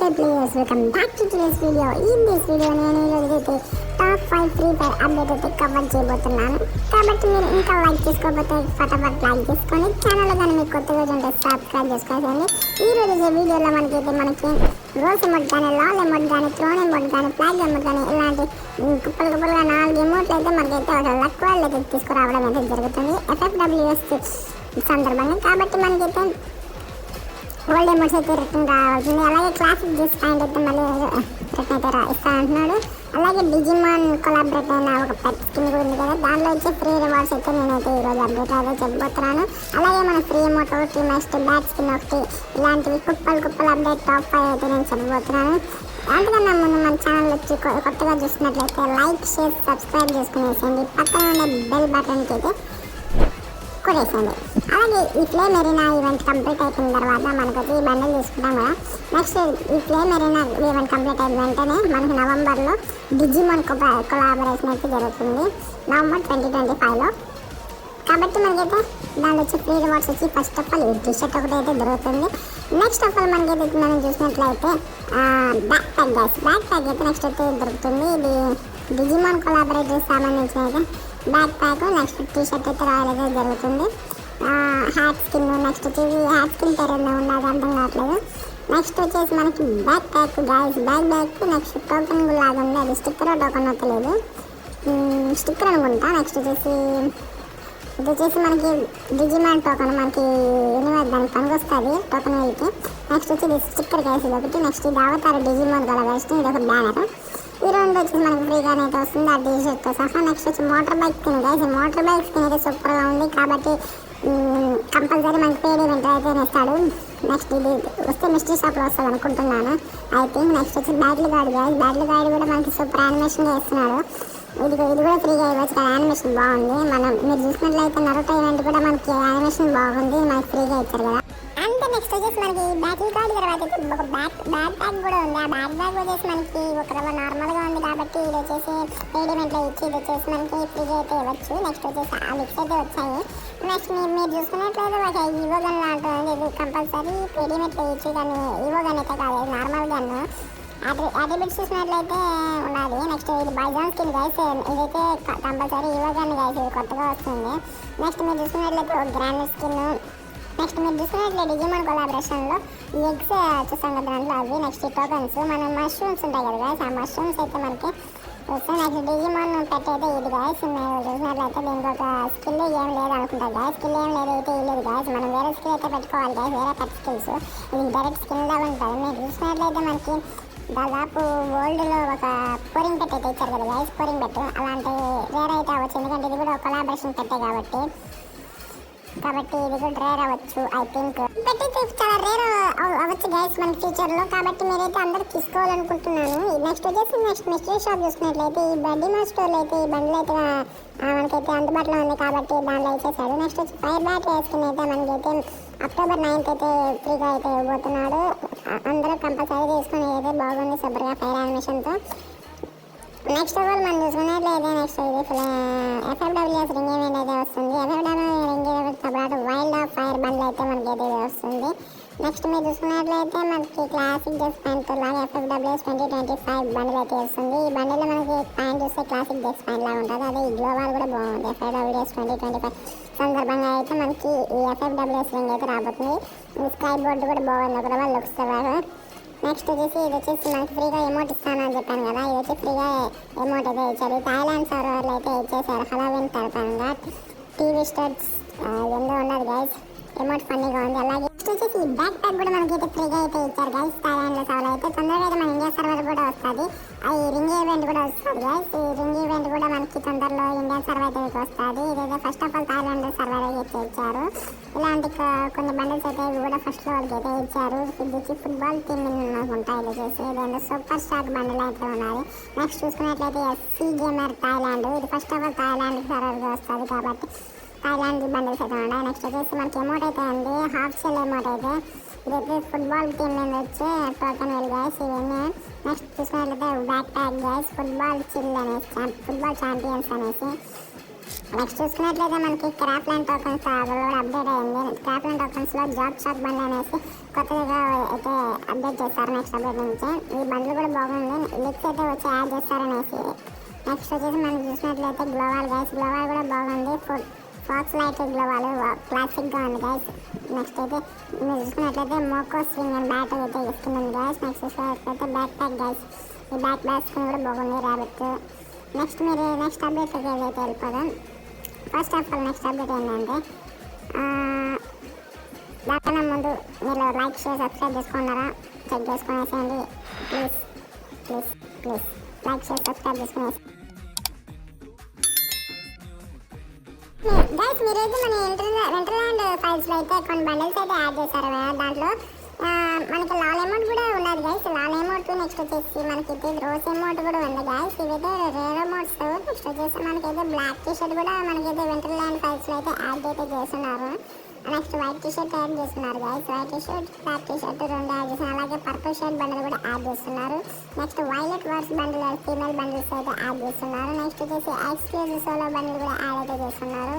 నమస్తే players, welcome back to today's video. In this video నేను ఈరోజైతే టాప్ 5 ఫ్రీ ఫైర్ అప్డేట్ అయితే cover చేయబోతున్నాను. కాబట్టి మీరు ఇంకా లైక్ చేసుకోకపోతే ఫటాఫట్ లైక్ చేసుకొని ఛానల్ కానీ మీకు కొత్తగా ఉంటే సబ్స్క్రైబ్ చేసుకోండి. ఈ రోజు వీడియోలో మనకి రోజ్ ఎమోట్ కానీ, లాల్ ఎమోట్ కానీ, థ్రోన్ ఎమోట్ కానీ, ఫ్లాగ్ ఎమోట్ కానీ ఇలాంటి కుప్పలుగా 4 ఎమోట్లు అయితే మనకైతే ఒక లక్ వాళ్ళు అయితే తీసుకురావడం అయితే జరుగుతుంది FFWS సందర్భంగా. కాబట్టి మనకైతే ఓల్డ్ ఎమోట్స్ అయితే రిటర్న్ రావాల్సింది. అలాగే క్లాసిక్ గిఫ్ట్ పాయింట్ అయితే మళ్ళీ రిటర్న్ అయితే ఇస్తా అంటున్నాడు. అలాగే డిజిమాన్ కొలాబరేట్ అయిన ఒక పెట్ స్కిన్ కూడా ఉంది కదా, దాంట్లో వచ్చే ఫ్రీ రివార్డ్స్ అయితే నేనైతే ఈరోజు అప్డేట్ అయితే చెప్పబోతున్నాను. అలాగే మన ఫ్రీ ఎమోట్ ఒకటి, నెక్స్ట్ బ్యాట్ స్కిన్ ఒకటి, ఇలాంటివి కుప్పలు అప్డేట్ టాప్ 5 అయితే నేను చెప్పబోతున్నాను. అంతకన్నా ముందు మన ఛానల్ వచ్చి కొత్తగా చూసినట్లయితే లైక్, షేర్, సబ్స్క్రైబ్ చేసుకునేసేయండి. పక్కన ఉండే బెల్ బటన్కి అయితే కొట్టేసేయండి. అలాగే ఈ ప్లే మెరీనా ఈవెంట్ కంప్లీట్ అయిపోయిన తర్వాత మనకి ఈ బండిల్ తీసుకుంటాం కదా. నెక్స్ట్ ఈ ప్లే మెరీనా ఈవెంట్ కంప్లీట్ అయిన వెంటనే మనకి నవంబర్లో డిజిమాన్ కొలాబరేషన్ అయితే జరుగుతుంది, నవంబర్ 2025లో. కాబట్టి మనకైతే దాని వచ్చి ఫ్రీ రివార్డ్స్ వచ్చి ఫస్ట్ ఆఫ్ ఆల్ ఈ టీషర్ట్ ఒకటి అయితే దొరుకుతుంది. నెక్స్ట్ ఆఫ్ ఆల్ మనకైతే మనం చూసినట్లయితే బ్యాక్ ప్యాక్ అయితే నెక్స్ట్ అయితే దొరుకుతుంది. ఇది డిజిమాన్ కొలాబరేటివ్ సంబంధించిన అయితే బ్యాక్ ప్యాక్, నెక్స్ట్ టీషర్ట్ అయితే రాయల్ అయితే జరుగుతుంది. హ్యాట్ స్కిన్, నెక్స్ట్ వచ్చేసి హ్యాట్ స్కిన్ పేరు ఉన్నది అర్థం కావట్లేదు. నెక్స్ట్ వచ్చేసి మనకి back pack guys, back next token లాగా ఉంది, అది స్టిక్కర్ టోకెన్ అవుతలేదు, స్టిక్కర్ అనుకుంటా. నెక్స్ట్ వచ్చేసి ఇది వచ్చేసి మనకి డిజిమాన్ టోకెన్, మనకి దానికి పనికి వస్తుంది టోకెన్ వెళ్ళి. నెక్స్ట్ వచ్చి ఇది స్టిక్కర్ గాయస్ ఇది ఒకటి. నెక్స్ట్ ఇది అవతారు డిజిమాన్ కొలాబరేషన్, ఇది ఒక బ్యానర్. ఈ రెండు వచ్చేసి మనకి ఫ్రీగానే అయితే వస్తుంది ఆ టీషర్ట్తో సహా. నెక్స్ట్ వచ్చి motor bike skin guys, motor bike skin అయితే సూపర్గా ఉంది. కాబట్టి కంపల్సరీ మనకి పేడ్ ఈవెంట్ అయితే ఇస్తాడు. నెక్స్ట్ ఇది వస్తే మిస్టరీ షాప్లో వస్తుంది అనుకుంటున్నాను ఐ థింక్. నెక్స్ట్ వచ్చి battle guard guys, battle guard కూడా మనకి సూపర్ యానిమేషన్గా ఇస్తున్నాడు. ఇది కూడా ఫ్రీగా ఇవ్వచ్చు కదా, యానిమేషన్ బాగుంది. మీరు చూసినట్లయితే నరుటో ఈవెంట్ కూడా మనకి యానిమేషన్ బాగుంది, మనకి ఫ్రీగా ఇచ్చారు కదా. అండ్ నెక్స్ట్ వచ్చేసి మనకి బ్యాటిల్ కార్డ్ తర్వాత ఒక బ్యాక్ బ్యాగ్ కూడా ఉంది. ఆ బ్యాక్ వచ్చేసి మనకి ఒక నార్మల్గా ఉంది కాబట్టి ఇది వచ్చేసి పేమెంట్లో ఇచ్చి ఇది వచ్చేసి మనకి ఫ్రీగా అయితే ఇవ్వచ్చు. నెక్స్ట్ వచ్చేసి ఆ లిక్స్ అయితే వచ్చాయి. నెక్స్ట్ మీరు చూసుకున్నట్లయితే ఒక ఈవో గన్ లాంటి ఇది కంపల్సరీ పేమెంట్లో ఇచ్చి, కానీ ఈవో గన్ అయితే కాదు, నార్మల్ గన్ అట్రిబ్యూట్స్ చూసినట్లయితే ఉన్నది. నెక్స్ట్ ఇది బైజాన్ స్కిన్ గైస్, ఇదైతే కంపల్సరీ ఈవో గన్ గైస్, ఇది కొత్తగా వస్తుంది. నెక్స్ట్ మీరు చూసుకున్నట్లయితే ఒక గ్రాండ్ స్కిన్. నెక్స్ట్ మీరు చూసుకున్నట్లయితే డిజిమాన్ కొలాబరేషన్లో ఈ ఎగ్స్ చూస్తాం కదా దాంట్లో అవి. నెక్స్ట్ ఈ టోకన్స్, మన మష్రూమ్స్ ఉంటాయి కదా గైస్, ఆ మష్రూమ్స్ అయితే మనకి వస్తాయి. నెక్స్ట్ డిజిమాన్ పెట్ అయితే ఇది గైస్, మీరు చూసినట్లయితే దీనికి ఒక స్కిల్ ఏం లేదు అనుకుంటారు గైస్, స్కిల్ ఏం లేదు అయితే లేదు గైస్, మనం వేరే స్కిల్ అయితే పెట్టుకోవాలి గైస్, వేరే పెట్ స్కిల్స్. ఇది డైరెక్ట్ స్కిల్ లాగా ఉంటుంది. మీరు చూసినట్లయితే మనకి దాదాపు వరల్డ్లో ఒక పోరింగ్ పెట్ అయితే ఇచ్చారు కదా గైస్, పోరింగ్ పెట్ అలాంటి రేర్ అయితే అవ్వచ్చు, ఎందుకంటే ఇది కూడా కొలాబరేషన్ పెట్టే కాబట్టి ఇది కూడా రేర్ అవ్వచ్చు ఐ థింక్. పెట్టయితే చాలా రేర్ అవ్వచ్చు గైస్ మన ఫ్యూచర్లో. కాబట్టి మీరైతే అందరూ తీసుకోవాలనుకుంటున్నాను. నెక్స్ట్ వచ్చేసి నెక్స్ట్ మిస్టరీ షాప్ చూసుకున్నట్లయితే ఈ డిమార్ట్ స్టోర్లో అయితే ఈ బండ్లు అయితే మనకైతే అందుబాటులో ఉంది కాబట్టి దాంట్లో ఇచ్చేసాడు. నెక్స్ట్ వచ్చి ఫైర్ బ్యాట్ వేసుకుని అయితే మనకైతే అక్టోబర్ 9th అయితే ఫ్రీగా అయితే ఇవ్వబోతున్నాడు. అందరూ కంపల్సరీ తీసుకుని అయితే బాగుంది సూపర్గా ఫైర్ యానిమేషన్తో. నెక్స్ట్ ఆఫ్ ఆల్ మనం చూసుకున్నట్లయితే నెక్స్ట్ ఇది FFWS రింగ్ ఈవెంట్ అయితే వస్తుంది. FFWS రింగ్ ఈవెంట్తో పాటు వైల్డ్ ఆఫ్ ఫైర్ బండ్లు అయితే మనకైతే వస్తుంది. నెక్స్ట్ మీరు చూసుకున్నట్లయితే మనకి క్లాసిక్ డెస్ పాయింట్ లాగా FFWS 2025 బండిల్ అయితే వస్తుంది. ఈ బండిలో మనకి పాయింట్ చూస్తే క్లాసిక్ డెస్ పాయింట్ లాగా ఉంటుంది. అదే ఈ గ్లోబల్ కూడా బాగుంది. FFWS 2025 సందర్భంగా అయితే మనకి ఈ FFWS రింగ్ అయితే రాబోతుంది. ఈ స్కై బోర్డు కూడా బాగుంది, ఒక రవ్వ లుక్స్ తర్వాత. నెక్స్ట్ వచ్చేసి ఇది వచ్చేసి మనకి ఫ్రీగా ఎమౌంట్ ఇస్తానని చెప్పాను కదా, ఇది వచ్చి ఫ్రీగా ఎమౌంట్ అయితే ఇచ్చారు. థాయిలాండ్ సర్వర్లు అయితే ఇచ్చేసారు హలోవిన్ తరఫున. టీవీ స్టార్స్ ఎంతో ఉండదు గైస్, ఎమౌంట్ ఫన్నీగా ఉంది. అలాగే నెక్స్ట్ వచ్చేసి ఈ బ్యాక్ ప్యాక్ కూడా మనకైతే ఫ్రీగా అయితే ఇచ్చారు గైస్ థాయిలాండ్లో సర్వర్ అయితే. తొందరగా అయితే మన ఇండియా సర్వర్ కూడా వస్తుంది, ఈ రింగ్ ఈవెంట్ కూడా వస్తుంది గైస్. ఈ రింగ్ ఈవెంట్ కూడా మనకి తొందరలో ఇండియన్ సర్వర్ అయితే వస్తుంది. ఇదైతే first of all Thailand server అయితే ఇచ్చారు. ఇలాంటి కొన్ని బండిల్స్ అయితే ఇవి కూడా ఫస్ట్ వాళ్ళకి అయితే ఇచ్చారు. ఇది వచ్చి ఫుట్బాల్ టీమ్ అనుకుంటా, ఇది వచ్చేసి ఇదేంటో సూపర్ స్టార్ బండిల్ అయితే ఉన్నది. నెక్స్ట్ చూసుకున్నట్లయితే SC గేమర్ థాయిలాండ్, ఇది ఫస్ట్ ఆఫ్ ఆల్ థాయిలాండ్ సర్వర్గా వస్తుంది కాబట్టి థాయిలాండ్ బండిల్స్ అయితే ఉన్నాయి. నెక్స్ట్ వచ్చేసి మనకి ఎమౌంట్ అయితే ఉంది, హాఫ్ షెల్ ఎమౌంట్ అయితే, ఇదైతే ఫుట్బాల్ టీమ్ మీద వచ్చి టోకెన్ వెళ్ళి గైస్ ఇవన్నీ. నెక్స్ట్ చూసుకున్నట్లయితే back pack guys, football chill అనేసి, ఫుట్బాల్ ఛాంపియన్స్ అనేసి. నెక్స్ట్ చూసుకున్నట్లయితే మనకి క్రాఫ్ట్ ల్యాండ్ టోకన్స్ కూడా అప్డేట్ అయింది. క్రాఫ్ట్ ల్యాండ్ టోకన్స్లో జాబ్ షాప్ బండి అనేసి కొత్తగా అయితే అప్డేట్ చేస్తారు నెక్స్ట్ అప్డేట్ నుంచి. ఈ బండ్లు కూడా బాగుంది, లిక్స్ అయితే వచ్చి యాడ్ చేస్తారనేసి. నెక్స్ట్ వచ్చేసి మనం చూసినట్లయితే గ్లోవాల్ గైస్, గ్లోవాల్ కూడా బాగుంది. ఫాక్స్ లైట్ గ్లోవాల్ క్లాసిక్గా ఉంది గైస్. నెక్స్ట్ అయితే మీరు చూసుకున్నట్లయితే మోకో స్వింగ్ అండ్ బ్యాట్ అయితే ఇస్తుంది గైస్. నెక్స్ట్ చూసినట్లయితే బ్యాక్ ప్యాక్ గైస్, ఈ బ్యాక్ బ్యాగ్స్ కూడా బాగుంది ర్యాబిట్. నెక్స్ట్ మీరు నెక్స్ట్ అప్డేట్కి ఏదైతే వెళ్ళిపోదాం. First of all next update ఏంటంటే దానికన్నా ముందు మీరు లైక్ షేర్ సబ్స్క్రైబ్ చేసుకున్నారా చెక్ చేసుకునేసేయండి please please please. Like share subscribe చేసుకునేసి గైస్ మీరైతే మన వెంటర్లాండ్ ఫైల్స్లో అయితే కొన్ని బండిల్స్ అయితే యాడ్ చేశారు కదా. దాంట్లో మనకి లాల్ అమౌంట్ కూడా ఉన్నది గైస్. లాల్ అమౌంట్ నెక్స్ట్ వచ్చేసి మనకైతే రోస్ అమౌంట్ కూడా ఉంది గైస్. ఇవైతే రేర్ అమౌంట్స్. నెక్స్ట్ వచ్చేసి మనకైతే బ్లాక్ టీ షర్ట్ కూడా మనకైతే వెంటర్లాండ్ ఫైల్స్లో అయితే యాడ్ అయితే చేస్తున్నారు. Next white T shirt add చేస్తున్నారు guys. White T shirt black T shirt రెండు యాడ్ చేస్తున్నారు. అలాగే పర్పుల్ షర్ట్ బండిల్ కూడా యాడ్ చేస్తున్నారు. Next violet verse bundle female bundles అయితే యాడ్ చేస్తున్నారు. నెక్స్ట్ వచ్చేసి ఎక్స్క్లూజివ్ సోలో బండిల్ కూడా యాడ్ అయితే చేస్తున్నారు.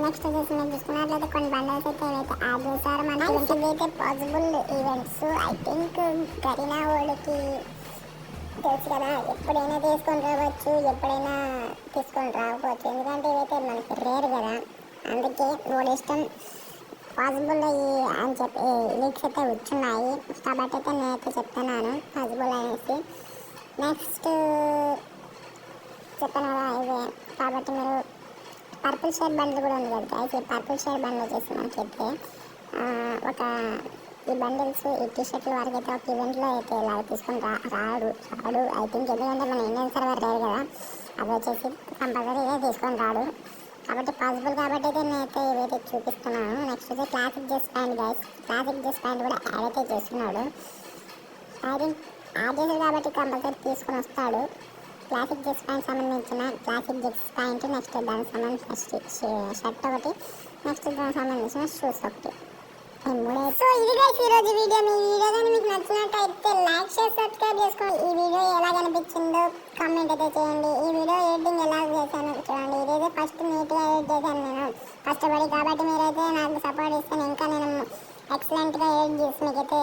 నెక్స్ట్ వచ్చేసి మేము చూసుకున్నట్లయితే కొన్ని బండిల్స్ అయితే ఏవైతే యాడ్ చేశారు. మనకి ఇవైతే possible events. I think Kareena వాళ్ళకి తెలుసు కదా, ఎప్పుడైనా తీసుకొని రావచ్చు, ఎప్పుడైనా తీసుకొని రాకపోవచ్చు. ఎందుకంటే ఇవైతే మనకి రేర్ కదా, అందుకే వాడి ఇష్టం. పాసిబుల్ అని చెప్పి లీక్స్ అయితే వచ్చున్నాయి కాబట్టి అయితే నేనైతే చెప్తున్నాను పాసిబుల్ అనేసి. నెక్స్ట్ చెప్పాను కదా ఇదే. కాబట్టి మీరు పర్పుల్ షేడ్ బండిల్ కూడా ఉంది కదా గైస్. ఈ పర్పుల్ షేడ్ బండిల్ వచ్చేసి మనకైతే ఒక ఈ బండిల్స్ ఈ టీ షర్ట్ల వరకు అయితే ఒక ఈవెంట్లో అయితే ఇలా తీసుకొని రాడు ఐ థింక్. ఎందుకంటే మన ఇండియన్ సర్వర్ లేదు కదా, అది వచ్చేసి కంపల్సరీగా తీసుకొని రాడు. కాబట్టి పాసిబుల్ కాబట్టి అయితే నేనైతే ఇవైతే చూపిస్తున్నాను. నెక్స్ట్ అయితే క్లాసిక్ జెస్ ప్యాంట్ గైస్. క్లాసిక్ జెస్ ప్యాంట్ కూడా యాడ్ అయితే చేస్తున్నాడు. ఐ థింక్ యాడ్ చేశాడు కాబట్టి కంపల్సరీ తీసుకొని వస్తాడు. క్లాసిక్ జెస్ ప్యాంట్ సంబంధించిన క్లాసిక్ జెస్ ప్యాంట్, నెక్స్ట్ దానికి సంబంధించిన షర్ట్ ఒకటి, నెక్స్ట్ దానికి సంబంధించిన షూస్ ఒకటి, ఈ మూడే. సో ఇది గైస్ ఈరోజు వీడియో. మీ వీడియో కానీ మీకు నచ్చినట్టయితే లైక్ షేర్ సబ్స్క్రైబ్ చేసుకోండి. ఈ వీడియో ఎలా కనిపించిందో కామెంట్ అయితే చేయండి. ఈ వీడియో ఎడిటింగ్ ఎలా చేశాను చూడండి. ఇదైతే ఫస్ట్ నీట్గా ఎడిట్ చేశాను నేను కష్టపడి. కాబట్టి మీరైతే నాకు సపోర్ట్ ఇస్తాను. ఇంకా నేను ఎక్సలెంట్గా ఎడిట్ చేసి మీకైతే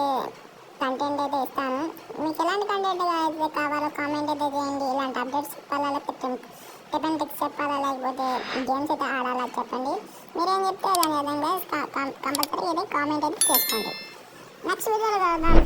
కంటెంట్ అయితే ఇస్తాను. మీకు ఎలాంటి కంటెంట్ అయితే కావాలో కామెంట్ అయితే చేయండి. ఇలాంటి అప్డేట్స్ చెప్పాలా, లేకపోతే టిఫిన్ టిక్స్ చెప్పాలా, లేకపోతే గేమ్స్ అయితే ఆడాలా చెప్పండి. మీరేం చెప్తే దాని విధంగా కంపల్సరీ అయితే కామెంట్ అయితే చేసుకోండి. నెక్స్ట్ వీడియోలో కలుద్దాం.